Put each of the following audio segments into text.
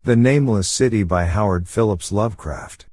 The Nameless City by Howard Phillips Lovecraft.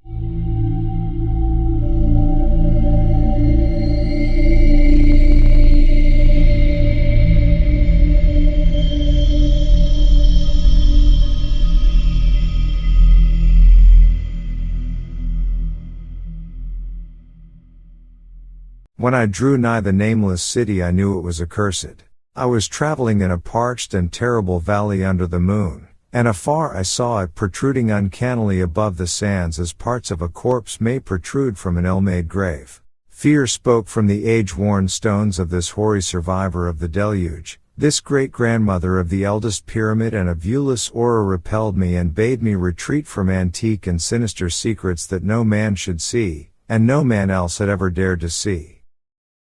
When I drew nigh the nameless city, I knew it was accursed. I was traveling in a parched and terrible valley under the moon, and afar I saw it protruding uncannily above the sands as parts of a corpse may protrude from an ill-made grave. Fear spoke from the age-worn stones of this hoary survivor of the deluge. This great-grandmother of the eldest pyramid and a viewless aura repelled me and bade me retreat from antique and sinister secrets that no man should see, and no man else had ever dared to see.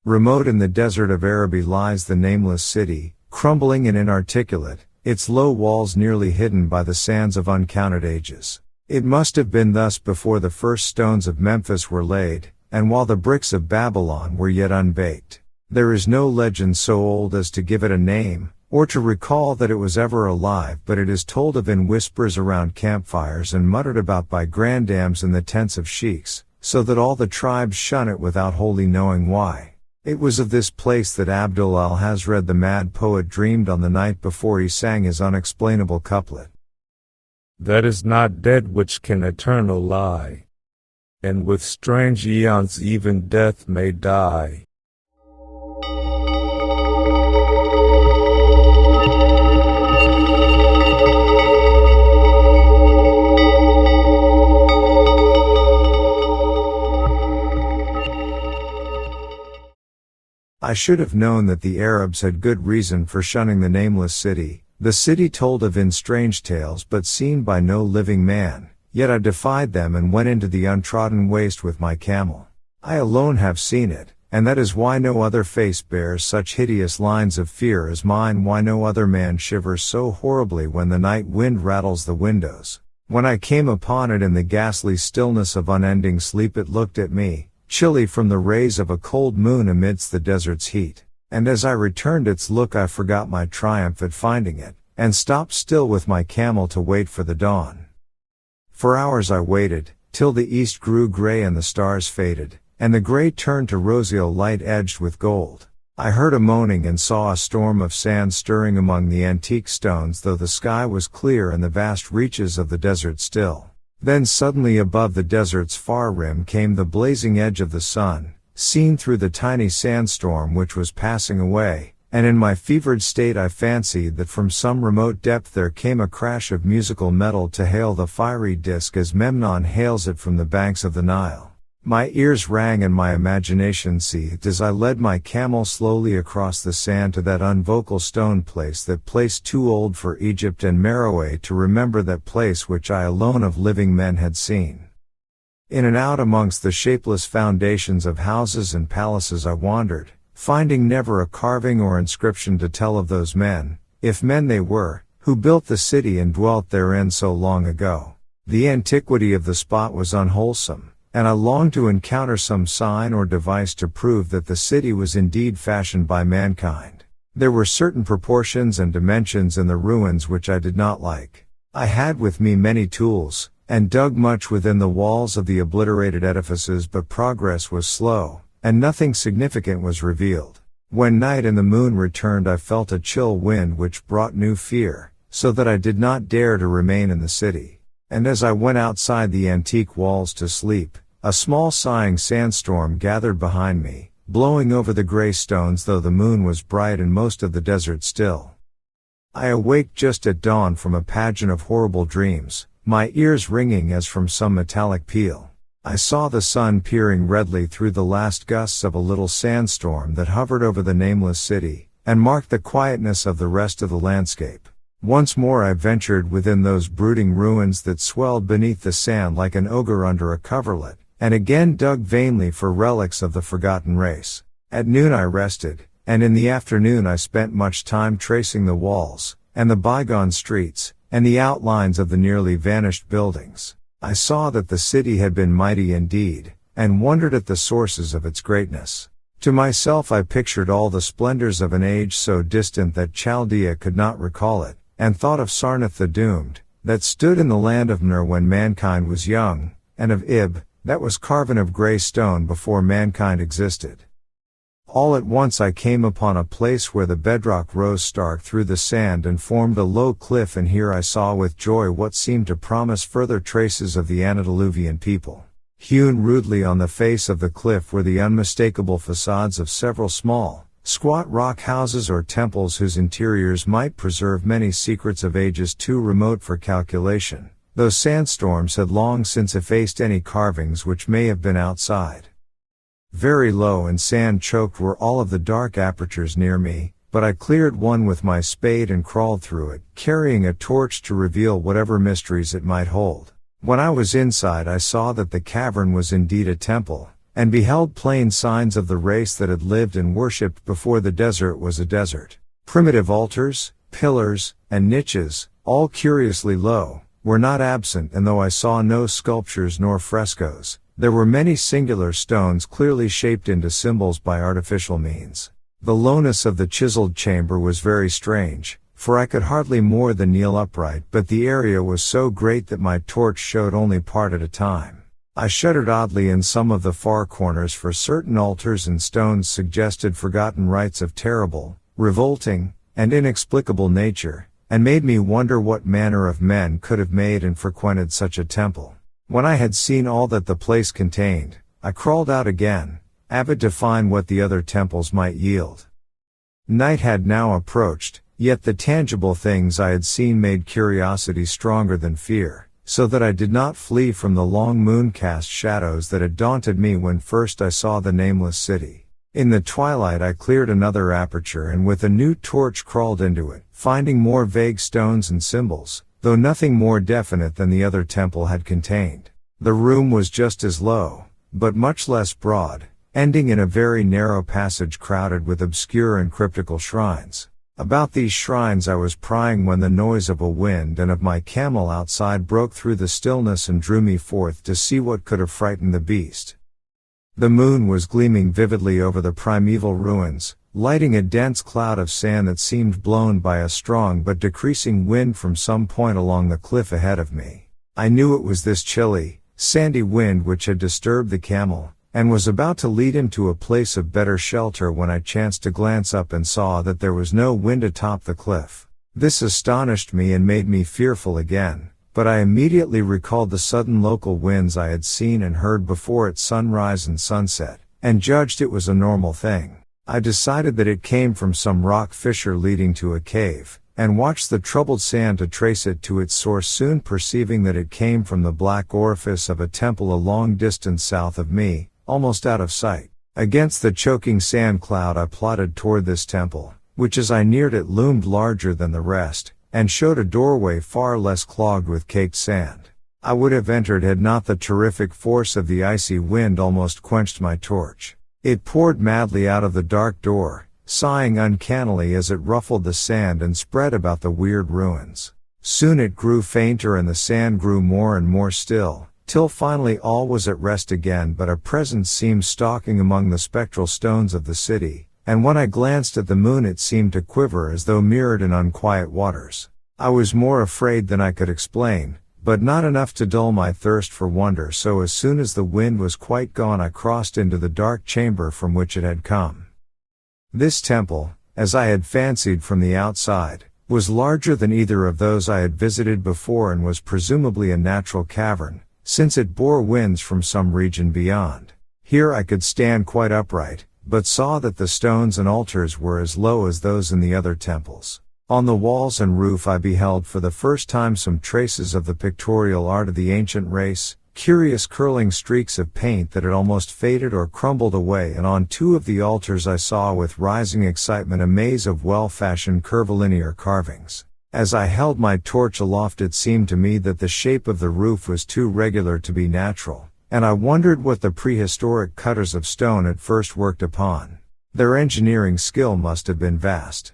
Remote in the desert of Araby lies the nameless city, crumbling and inarticulate, its low walls nearly hidden by the sands of uncounted ages. It must have been thus before the first stones of Memphis were laid, and while the bricks of Babylon were yet unbaked. There is no legend so old as to give it a name, or to recall that it was ever alive, but it is told of in whispers around campfires and muttered about by grandams in the tents of sheiks, so that all the tribes shun it without wholly knowing why. It was of this place that Abdul al-Hazred the mad poet dreamed on the night before he sang his unexplainable couplet. That is not dead which can eternal lie, and with strange eons even death may die. I should have known that the Arabs had good reason for shunning the nameless city, the city told of in strange tales but seen by no living man, yet I defied them and went into the untrodden waste with my camel. I alone have seen it, and that is why no other face bears such hideous lines of fear as mine, why no other man shivers so horribly when the night wind rattles the windows. When I came upon it in the ghastly stillness of unending sleep, it looked at me, chilly from the rays of a cold moon amidst the desert's heat. And as I returned its look, I forgot my triumph at finding it, and stopped still with my camel to wait for the dawn. For hours I waited, till the east grew gray and the stars faded, and the gray turned to roseal light edged with gold. I heard a moaning and saw a storm of sand stirring among the antique stones, though the sky was clear and the vast reaches of the desert still. Then suddenly above the desert's far rim came the blazing edge of the sun, seen through the tiny sandstorm which was passing away, and in my fevered state I fancied that from some remote depth there came a crash of musical metal to hail the fiery disk as Memnon hails it from the banks of the Nile. My ears rang and my imagination seethed as I led my camel slowly across the sand to that unvocal stone place, that place too old for Egypt and Meroe to remember, that place which I alone of living men had seen. In and out amongst the shapeless foundations of houses and palaces I wandered, finding never a carving or inscription to tell of those men, if men they were, who built the city and dwelt therein so long ago. The antiquity of the spot was unwholesome, and I longed to encounter some sign or device to prove that the city was indeed fashioned by mankind. There were certain proportions and dimensions in the ruins which I did not like. I had with me many tools, and dug much within the walls of the obliterated edifices, but progress was slow, and nothing significant was revealed. When night and the moon returned, I felt a chill wind which brought new fear, so that I did not dare to remain in the city. And as I went outside the antique walls to sleep, a small sighing sandstorm gathered behind me, blowing over the gray stones though the moon was bright and most of the desert still. I awaked just at dawn from a pageant of horrible dreams, my ears ringing as from some metallic peal. I saw the sun peering redly through the last gusts of a little sandstorm that hovered over the nameless city, and marked the quietness of the rest of the landscape. Once more I ventured within those brooding ruins that swelled beneath the sand like an ogre under a coverlet, and again dug vainly for relics of the forgotten race. At noon I rested, and in the afternoon I spent much time tracing the walls, and the bygone streets, and the outlines of the nearly vanished buildings. I saw that the city had been mighty indeed, and wondered at the sources of its greatness. To myself I pictured all the splendors of an age so distant that Chaldea could not recall it, and thought of Sarnath the doomed, that stood in the land of Ner when mankind was young, and of Ib, that was carven of grey stone before mankind existed. All at once I came upon a place where the bedrock rose stark through the sand and formed a low cliff, and here I saw with joy what seemed to promise further traces of the antediluvian people. Hewn rudely on the face of the cliff were the unmistakable facades of several small, squat rock houses or temples whose interiors might preserve many secrets of ages too remote for calculation, though sandstorms had long since effaced any carvings which may have been outside. Very low and sand-choked were all of the dark apertures near me, but I cleared one with my spade and crawled through it, carrying a torch to reveal whatever mysteries it might hold. When I was inside I saw that the cavern was indeed a temple, and beheld plain signs of the race that had lived and worshipped before the desert was a desert. Primitive altars, pillars, and niches, all curiously low, were not absent, and though I saw no sculptures nor frescoes, there were many singular stones clearly shaped into symbols by artificial means. The lowness of the chiseled chamber was very strange, for I could hardly more than kneel upright, but the area was so great that my torch showed only part at a time. I shuddered oddly in some of the far corners, for certain altars and stones suggested forgotten rites of terrible, revolting, and inexplicable nature, and made me wonder what manner of men could have made and frequented such a temple. When I had seen all that the place contained, I crawled out again, avid to find what the other temples might yield. Night had now approached, yet the tangible things I had seen made curiosity stronger than fear, so that I did not flee from the long moon-cast shadows that had daunted me when first I saw the Nameless City. In the twilight I cleared another aperture and with a new torch crawled into it, finding more vague stones and symbols, though nothing more definite than the other temple had contained. The room was just as low, but much less broad, ending in a very narrow passage crowded with obscure and cryptical shrines. About these shrines I was prying when the noise of a wind and of my camel outside broke through the stillness and drew me forth to see what could have frightened the beast. The moon was gleaming vividly over the primeval ruins, lighting a dense cloud of sand that seemed blown by a strong but decreasing wind from some point along the cliff ahead of me. I knew it was this chilly, sandy wind which had disturbed the camel, and was about to lead him to a place of better shelter when I chanced to glance up and saw that there was no wind atop the cliff. This astonished me and made me fearful again, but I immediately recalled the sudden local winds I had seen and heard before at sunrise and sunset, and judged it was a normal thing. I decided that it came from some rock fissure leading to a cave, and watched the troubled sand to trace it to its source, soon perceiving that it came from the black orifice of a temple a long distance south of me, almost out of sight. Against the choking sand cloud I plodded toward this temple, which as I neared it loomed larger than the rest, and showed a doorway far less clogged with caked sand. I would have entered had not the terrific force of the icy wind almost quenched my torch. It poured madly out of the dark door, sighing uncannily as it ruffled the sand and spread about the weird ruins. Soon it grew fainter and the sand grew more and more still, till finally all was at rest again, but a presence seemed stalking among the spectral stones of the city, and when I glanced at the moon it seemed to quiver as though mirrored in unquiet waters. I was more afraid than I could explain, but not enough to dull my thirst for wonder, so as soon as the wind was quite gone I crossed into the dark chamber from which it had come. This temple, as I had fancied from the outside, was larger than either of those I had visited before and was presumably a natural cavern, since it bore winds from some region beyond. Here I could stand quite upright, but saw that the stones and altars were as low as those in the other temples. On the walls and roof I beheld for the first time some traces of the pictorial art of the ancient race, curious curling streaks of paint that had almost faded or crumbled away, and on two of the altars I saw with rising excitement a maze of well-fashioned curvilinear carvings. As I held my torch aloft it seemed to me that the shape of the roof was too regular to be natural, and I wondered what the prehistoric cutters of stone had first worked upon. Their engineering skill must have been vast.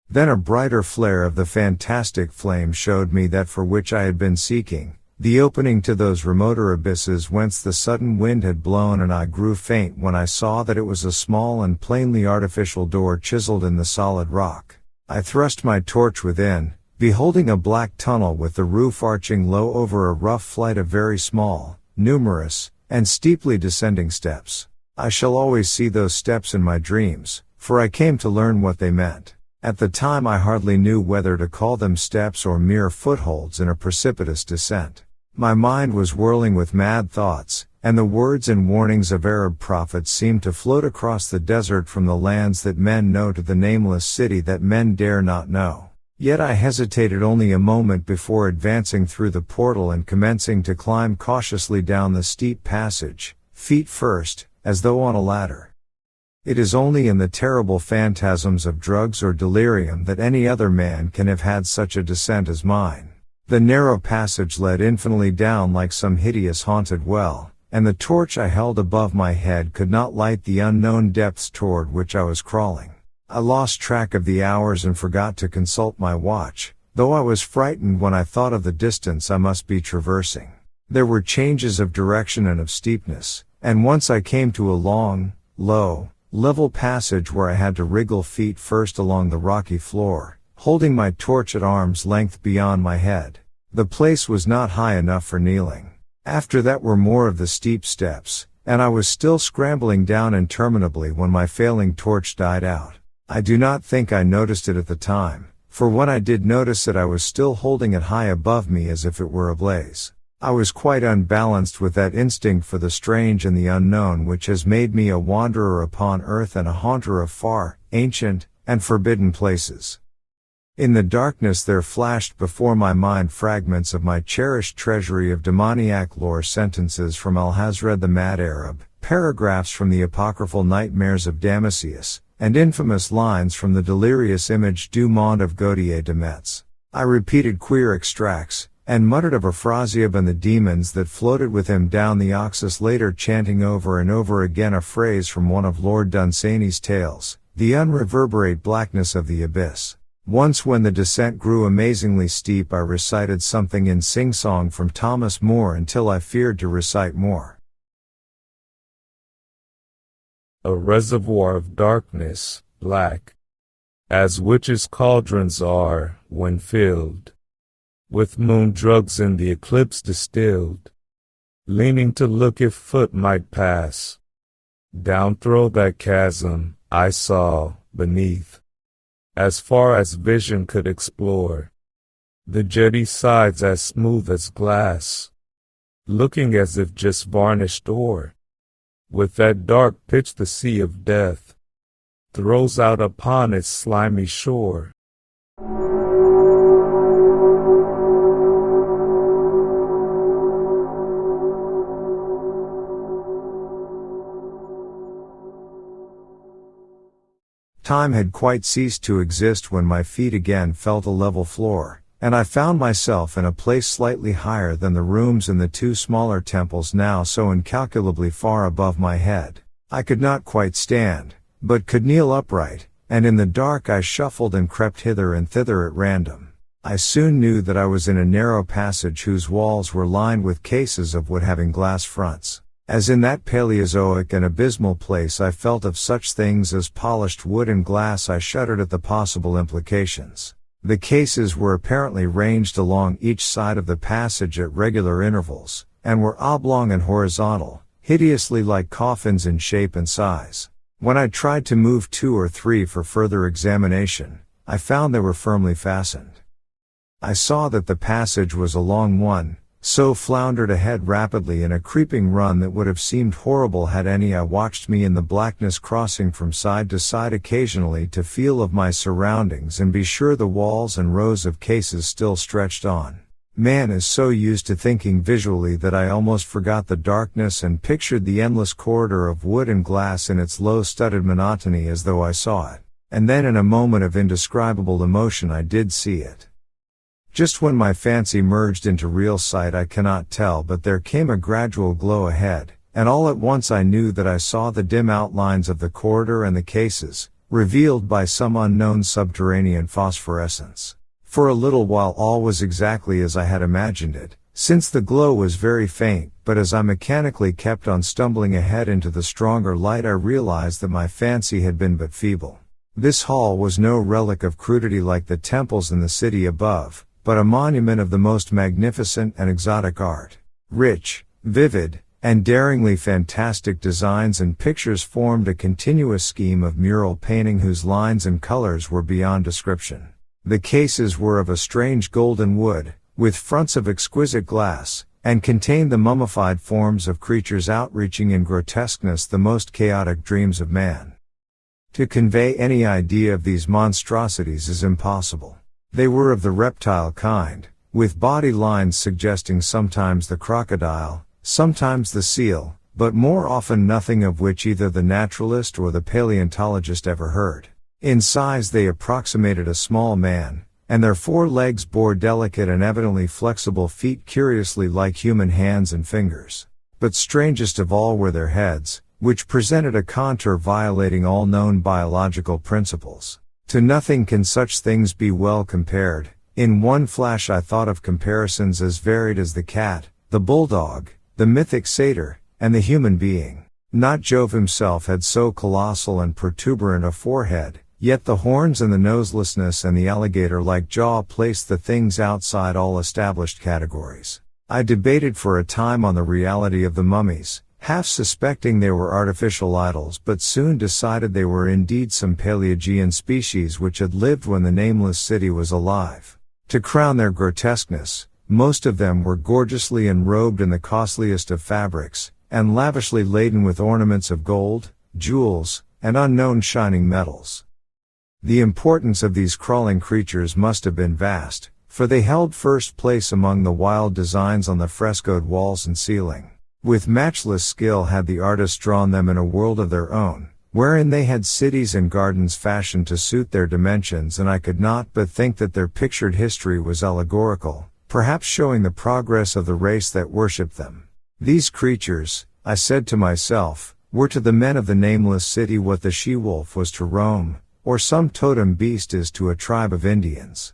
Then a brighter flare of the fantastic flame showed me that for which I had been seeking, the opening to those remoter abysses whence the sudden wind had blown, and I grew faint when I saw that it was a small and plainly artificial door chiseled in the solid rock. I thrust my torch within, beholding a black tunnel with the roof arching low over a rough flight of very small, numerous, and steeply descending steps. I shall always see those steps in my dreams, for I came to learn what they meant. At the time I hardly knew whether to call them steps or mere footholds in a precipitous descent. My mind was whirling with mad thoughts, and the words and warnings of Arab prophets seemed to float across the desert from the lands that men know to the nameless city that men dare not know. Yet I hesitated only a moment before advancing through the portal and commencing to climb cautiously down the steep passage, feet first, as though on a ladder. It is only in the terrible phantasms of drugs or delirium that any other man can have had such a descent as mine. The narrow passage led infinitely down like some hideous haunted well, and the torch I held above my head could not light the unknown depths toward which I was crawling. I lost track of the hours and forgot to consult my watch, though I was frightened when I thought of the distance I must be traversing. There were changes of direction and of steepness, and once I came to a long, low, level passage where I had to wriggle feet first along the rocky floor, holding my torch at arm's length beyond my head. The place was not high enough for kneeling. After that were more of the steep steps, and I was still scrambling down interminably when my failing torch died out. I do not think I noticed it at the time, for when I did notice it I was still holding it high above me as if it were ablaze. I was quite unbalanced with that instinct for the strange and the unknown which has made me a wanderer upon earth and a haunter of far, ancient, and forbidden places. In the darkness there flashed before my mind fragments of my cherished treasury of demoniac lore, sentences from Alhazred the Mad Arab, paragraphs from the apocryphal Nightmares of Damascius, and infamous lines from the delirious image du monde of Gautier de Metz. I repeated queer extracts, and muttered of Afrasiab and the demons that floated with him down the Oxus, later chanting over and over again a phrase from one of Lord Dunsany's tales, the unreverberate blackness of the abyss. Once when the descent grew amazingly steep I recited something in sing-song from Thomas Moore until I feared to recite more. A reservoir of darkness, black, as witches' cauldrons are, when filled with moon drugs in the eclipse distilled, leaning to look if foot might pass. Down through that chasm, I saw, beneath, as far as vision could explore, the jetty sides as smooth as glass, looking as if just varnished ore. With that dark pitch the sea of death throws out upon its slimy shore. Time had quite ceased to exist when my feet again felt a level floor, and I found myself in a place slightly higher than the rooms in the two smaller temples now so incalculably far above my head. I could not quite stand, but could kneel upright, and in the dark I shuffled and crept hither and thither at random. I soon knew that I was in a narrow passage whose walls were lined with cases of wood having glass fronts. As in that Paleozoic and abysmal place I felt of such things as polished wood and glass, I shuddered at the possible implications. The cases were apparently ranged along each side of the passage at regular intervals, and were oblong and horizontal, hideously like coffins in shape and size. When I tried to move two or three for further examination, I found they were firmly fastened. I saw that the passage was a long one, so floundered ahead rapidly in a creeping run that would have seemed horrible had any eye watched me in the blackness, crossing from side to side occasionally to feel of my surroundings and be sure the walls and rows of cases still stretched on. Man is so used to thinking visually that I almost forgot the darkness and pictured the endless corridor of wood and glass in its low-studded monotony as though I saw it. And then in a moment of indescribable emotion I did see it. Just when my fancy merged into real sight I cannot tell, but there came a gradual glow ahead, and all at once I knew that I saw the dim outlines of the corridor and the cases, revealed by some unknown subterranean phosphorescence. For a little while all was exactly as I had imagined it, since the glow was very faint, but as I mechanically kept on stumbling ahead into the stronger light I realized that my fancy had been but feeble. This hall was no relic of crudity like the temples in the city above, but a monument of the most magnificent and exotic art. Rich, vivid, and daringly fantastic designs and pictures formed a continuous scheme of mural painting whose lines and colors were beyond description. The cases were of a strange golden wood, with fronts of exquisite glass, and contained the mummified forms of creatures outreaching in grotesqueness the most chaotic dreams of man. To convey any idea of these monstrosities is impossible. They were of the reptile kind, with body lines suggesting sometimes the crocodile, sometimes the seal, but more often nothing of which either the naturalist or the paleontologist ever heard. In size they approximated a small man, and their 4 legs bore delicate and evidently flexible feet curiously like human hands and fingers. But strangest of all were their heads, which presented a contour violating all known biological principles. To nothing can such things be well compared. In one flash I thought of comparisons as varied as the cat, the bulldog, the mythic satyr, and the human being. Not Jove himself had so colossal and protuberant a forehead, yet the horns and the noselessness and the alligator-like jaw placed the things outside all established categories. I debated for a time on the reality of the mummies, half suspecting they were artificial idols, but soon decided they were indeed some Paleogean species which had lived when the Nameless City was alive. To crown their grotesqueness, most of them were gorgeously enrobed in the costliest of fabrics, and lavishly laden with ornaments of gold, jewels, and unknown shining metals. The importance of these crawling creatures must have been vast, for they held first place among the wild designs on the frescoed walls and ceiling. With matchless skill had the artists drawn them in a world of their own, wherein they had cities and gardens fashioned to suit their dimensions, and I could not but think that their pictured history was allegorical, perhaps showing the progress of the race that worshipped them. These creatures, I said to myself, were to the men of the Nameless City what the she-wolf was to Rome, or some totem beast is to a tribe of Indians.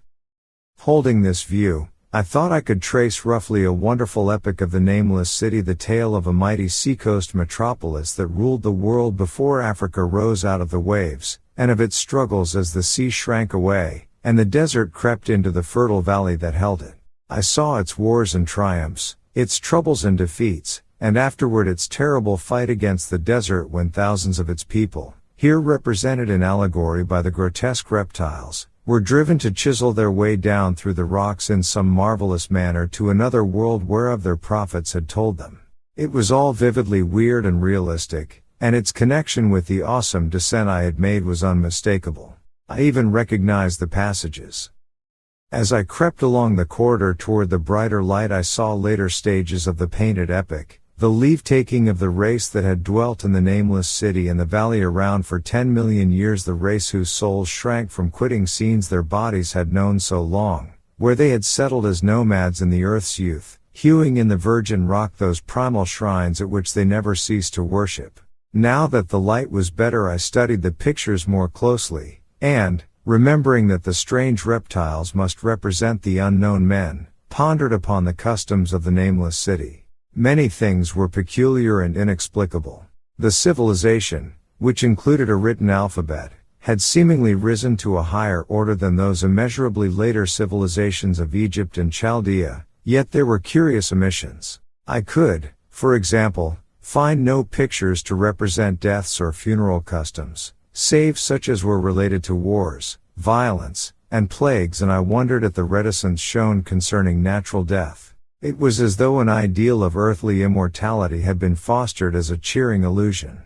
Holding this view, I thought I could trace roughly a wonderful epic of the Nameless City, the tale of a mighty seacoast metropolis that ruled the world before Africa rose out of the waves, and of its struggles as the sea shrank away, and the desert crept into the fertile valley that held it. I saw its wars and triumphs, its troubles and defeats, and afterward its terrible fight against the desert when thousands of its people, here represented in allegory by the grotesque reptiles, were driven to chisel their way down through the rocks in some marvelous manner to another world whereof their prophets had told them. It was all vividly weird and realistic, and its connection with the awesome descent I had made was unmistakable. I even recognized the passages. As I crept along the corridor toward the brighter light, I saw later stages of the painted epic, the leave-taking of the race that had dwelt in the Nameless City and the valley around for 10 million years, the race whose souls shrank from quitting scenes their bodies had known so long, where they had settled as nomads in the earth's youth, hewing in the virgin rock those primal shrines at which they never ceased to worship. Now that the light was better, I studied the pictures more closely, and, remembering that the strange reptiles must represent the unknown men, pondered upon the customs of the Nameless City. Many things were peculiar and inexplicable. The civilization, which included a written alphabet, had seemingly risen to a higher order than those immeasurably later civilizations of Egypt and Chaldea, yet there were curious omissions. I could, for example, find no pictures to represent deaths or funeral customs, save such as were related to wars, violence, and plagues, and I wondered at the reticence shown concerning natural death. It was as though an ideal of earthly immortality had been fostered as a cheering illusion.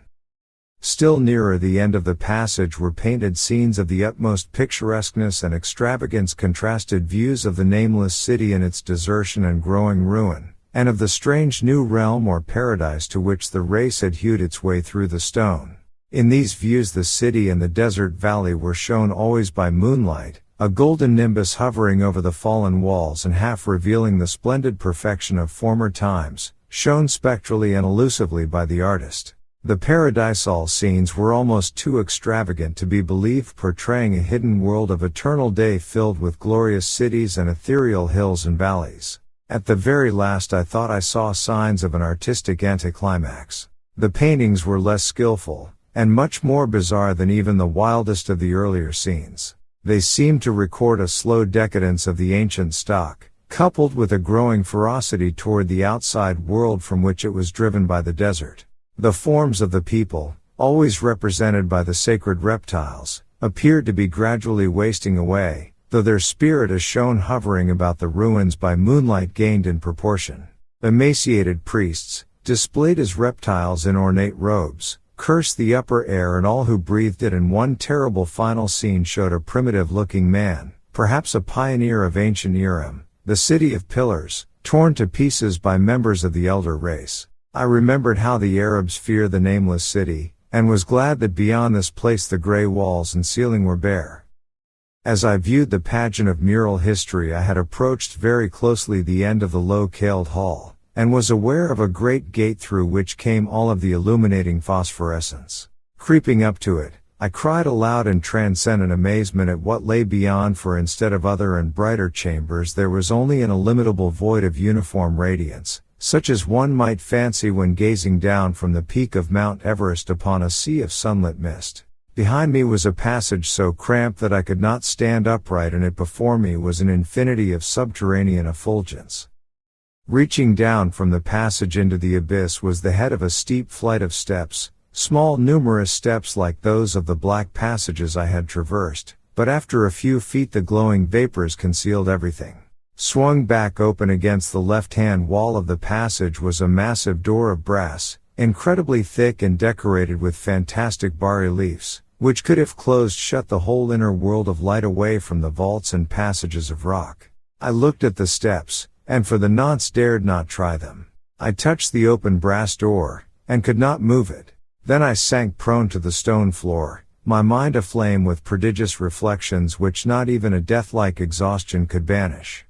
Still nearer the end of the passage were painted scenes of the utmost picturesqueness and extravagance, contrasted views of the Nameless City and its desertion and growing ruin, and of the strange new realm or paradise to which the race had hewed its way through the stone. In these views the city and the desert valley were shown always by moonlight, a golden nimbus hovering over the fallen walls and half revealing the splendid perfection of former times, shown spectrally and elusively by the artist. The paradisal scenes were almost too extravagant to be believed, portraying a hidden world of eternal day filled with glorious cities and ethereal hills and valleys. At the very last I thought I saw signs of an artistic anticlimax. The paintings were less skillful, and much more bizarre than even the wildest of the earlier scenes. They seemed to record a slow decadence of the ancient stock, coupled with a growing ferocity toward the outside world from which it was driven by the desert. The forms of the people, always represented by the sacred reptiles, appeared to be gradually wasting away, though their spirit is shown hovering about the ruins by moonlight gained in proportion. Emaciated priests, displayed as reptiles in ornate robes, cursed the upper air and all who breathed it, and one terrible final scene showed a primitive-looking man, perhaps a pioneer of ancient Eerie, the city of pillars, torn to pieces by members of the elder race. I remembered how the Arabs fear the Nameless City, and was glad that beyond this place the grey walls and ceiling were bare. As I viewed the pageant of mural history, I had approached very closely the end of the low-cailed hall, and was aware of a great gate through which came all of the illuminating phosphorescence. Creeping up to it, I cried aloud in transcendent amazement at what lay beyond, for instead of other and brighter chambers there was only an illimitable void of uniform radiance, such as one might fancy when gazing down from the peak of Mount Everest upon a sea of sunlit mist. Behind me was a passage so cramped that I could not stand upright, and it before me was an infinity of subterranean effulgence. Reaching down from the passage into the abyss was the head of a steep flight of steps, small numerous steps like those of the black passages I had traversed, but after a few feet the glowing vapors concealed everything. Swung back open against the left-hand wall of the passage was a massive door of brass, incredibly thick and decorated with fantastic bas-reliefs, which could if closed shut the whole inner world of light away from the vaults and passages of rock. I looked at the steps, and for the nonce dared not try them. I touched the open brass door, and could not move it. Then I sank prone to the stone floor, my mind aflame with prodigious reflections which not even a death-like exhaustion could banish.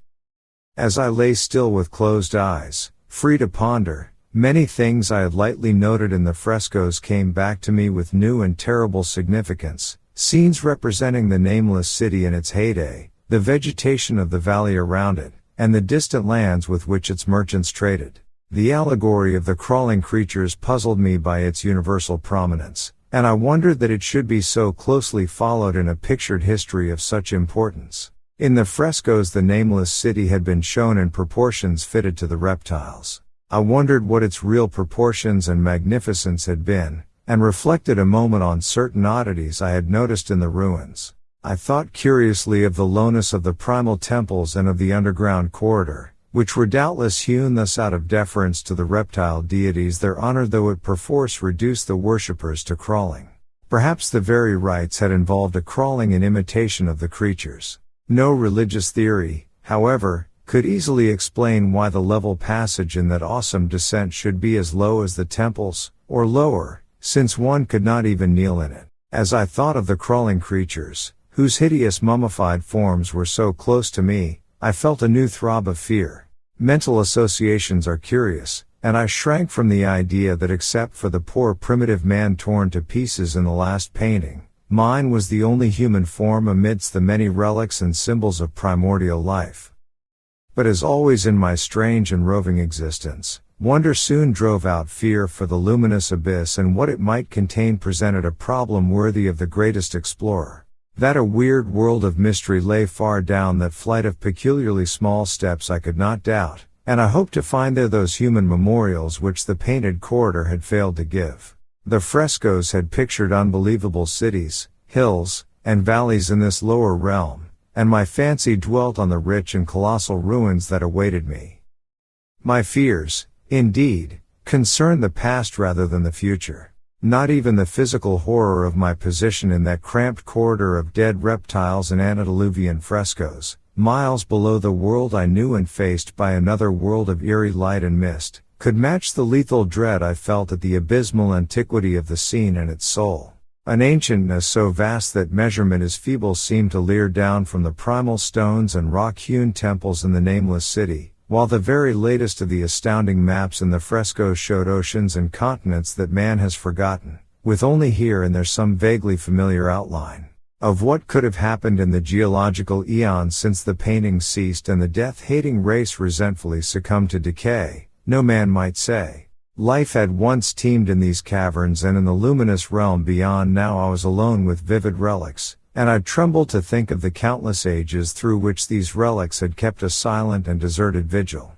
As I lay still with closed eyes, free to ponder, many things I had lightly noted in the frescoes came back to me with new and terrible significance, scenes representing the Nameless City in its heyday, the vegetation of the valley around it, and the distant lands with which its merchants traded. The allegory of the crawling creatures puzzled me by its universal prominence, and I wondered that it should be so closely followed in a pictured history of such importance. In the frescoes the Nameless City had been shown in proportions fitted to the reptiles. I wondered what its real proportions and magnificence had been, and reflected a moment on certain oddities I had noticed in the ruins. I thought curiously of the lowness of the primal temples and of the underground corridor, which were doubtless hewn thus out of deference to the reptile deities their honor, though it perforce reduced the worshippers to crawling. Perhaps the very rites had involved a crawling in imitation of the creatures. No religious theory, however, could easily explain why the level passage in that awesome descent should be as low as the temples, or lower, since one could not even kneel in it. As I thought of the crawling creatures, whose hideous mummified forms were so close to me, I felt a new throb of fear. Mental associations are curious, and I shrank from the idea that except for the poor primitive man torn to pieces in the last painting, mine was the only human form amidst the many relics and symbols of primordial life. But as always in my strange and roving existence, wonder soon drove out fear, for the luminous abyss and what it might contain presented a problem worthy of the greatest explorer. That a weird world of mystery lay far down that flight of peculiarly small steps I could not doubt, and I hoped to find there those human memorials which the painted corridor had failed to give. The frescoes had pictured unbelievable cities, hills, and valleys in this lower realm, and my fancy dwelt on the rich and colossal ruins that awaited me. My fears, indeed, concerned the past rather than the future. Not even the physical horror of my position in that cramped corridor of dead reptiles and antediluvian frescoes, miles below the world I knew and faced by another world of eerie light and mist, could match the lethal dread I felt at the abysmal antiquity of the scene and its soul. An ancientness so vast that measurement is feeble seemed to leer down from the primal stones and rock-hewn temples in the Nameless City, while the very latest of the astounding maps in the frescoes showed oceans and continents that man has forgotten, with only here and there some vaguely familiar outline of what could have happened in the geological eons since the paintings ceased and the death-hating race resentfully succumbed to decay. No man might say. Life had once teemed in these caverns, and in the luminous realm beyond now I was alone with vivid relics, and I trembled to think of the countless ages through which these relics had kept a silent and deserted vigil.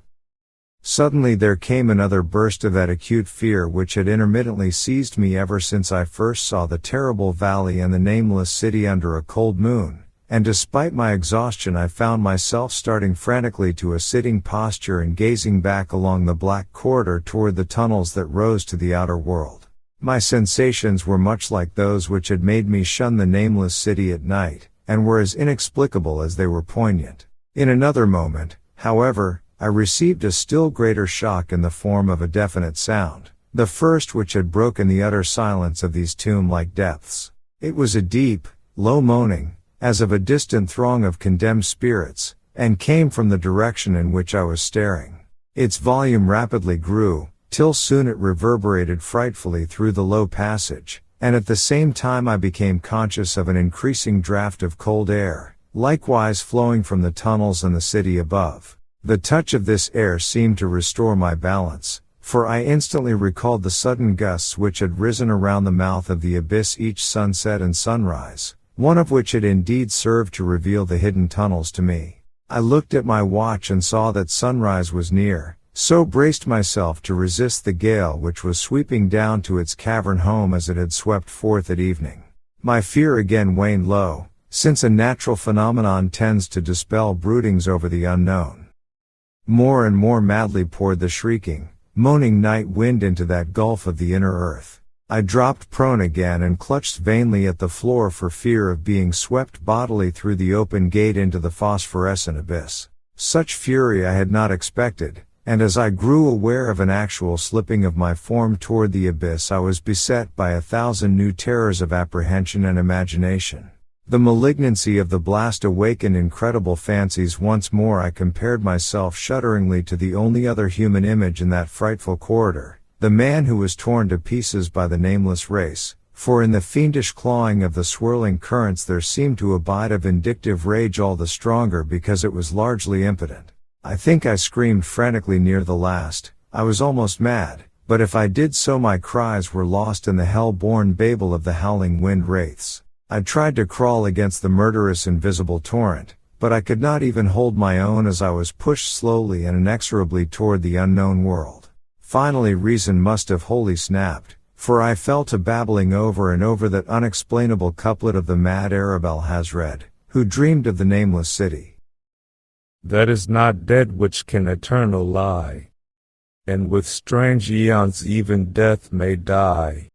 Suddenly there came another burst of that acute fear which had intermittently seized me ever since I first saw the terrible valley and the nameless city under a cold moon, and despite my exhaustion I found myself starting frantically to a sitting posture and gazing back along the black corridor toward the tunnels that rose to the outer world. My sensations were much like those which had made me shun the nameless city at night, and were as inexplicable as they were poignant. In another moment, however, I received a still greater shock in the form of a definite sound, the first which had broken the utter silence of these tomb-like depths. It was a deep, low moaning, as of a distant throng of condemned spirits, and came from the direction in which I was staring. Its volume rapidly grew, till soon it reverberated frightfully through the low passage, and at the same time I became conscious of an increasing draught of cold air, likewise flowing from the tunnels and the city above. The touch of this air seemed to restore my balance, for I instantly recalled the sudden gusts which had risen around the mouth of the abyss each sunset and sunrise, one of which had indeed served to reveal the hidden tunnels to me. I looked at my watch and saw that sunrise was near, so braced myself to resist the gale which was sweeping down to its cavern home as it had swept forth at evening. My fear again waned low, since a natural phenomenon tends to dispel broodings over the unknown. More and more madly poured the shrieking, moaning night wind into that gulf of the inner earth. I dropped prone again and clutched vainly at the floor for fear of being swept bodily through the open gate into the phosphorescent abyss. Such fury I had not expected, and as I grew aware of an actual slipping of my form toward the abyss I was beset by 1,000 new terrors of apprehension and imagination. The malignancy of the blast awakened incredible fancies. Once more I compared myself shudderingly to the only other human image in that frightful corridor, the man who was torn to pieces by the nameless race, for in the fiendish clawing of the swirling currents there seemed to abide a vindictive rage all the stronger because it was largely impotent. I think I screamed frantically near the last. I was almost mad, but if I did so my cries were lost in the hell-born babel of the howling wind wraiths. I tried to crawl against the murderous invisible torrent, but I could not even hold my own as I was pushed slowly and inexorably toward the unknown world. Finally reason must have wholly snapped, for I fell to babbling over and over that unexplainable couplet of the mad Arab Alhazred, who dreamed of the nameless city. That is not dead which can eternal lie, and with strange eons even death may die.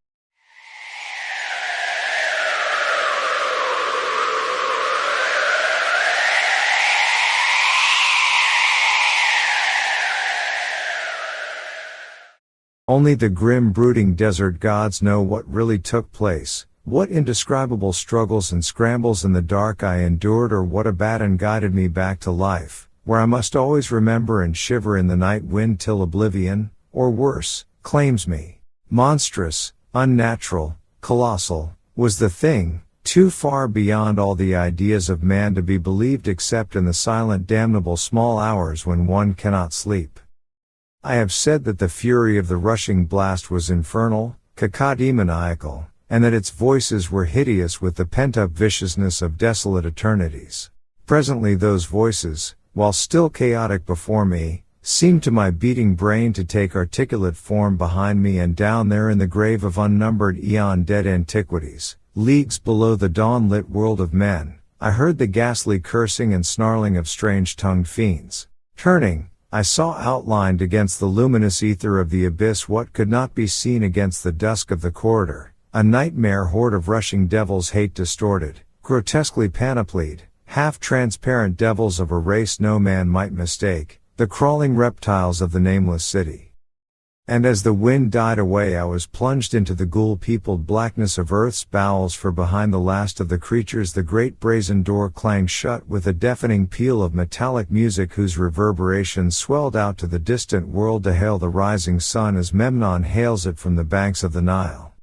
Only the grim brooding desert gods know what really took place, what indescribable struggles and scrambles in the dark I endured, or what abaton guided me back to life, where I must always remember and shiver in the night wind till oblivion, or worse, claims me. Monstrous, unnatural, colossal, was the thing, too far beyond all the ideas of man to be believed except in the silent damnable small hours when one cannot sleep. I have said that the fury of the rushing blast was infernal, cacodemoniacal, and that its voices were hideous with the pent-up viciousness of desolate eternities. Presently those voices, while still chaotic before me, seemed to my beating brain to take articulate form behind me, and down there in the grave of unnumbered eon-dead antiquities, leagues below the dawn-lit world of men, I heard the ghastly cursing and snarling of strange-tongued fiends. Turning, I saw outlined against the luminous ether of the abyss what could not be seen against the dusk of the corridor, a nightmare horde of rushing devils, hate-distorted, grotesquely panoplied, half-transparent devils of a race no man might mistake, the crawling reptiles of the nameless city. And as the wind died away I was plunged into the ghoul-peopled blackness of earth's bowels, for behind the last of the creatures the great brazen door clanged shut with a deafening peal of metallic music whose reverberations swelled out to the distant world to hail the rising sun as Memnon hails it from the banks of the Nile.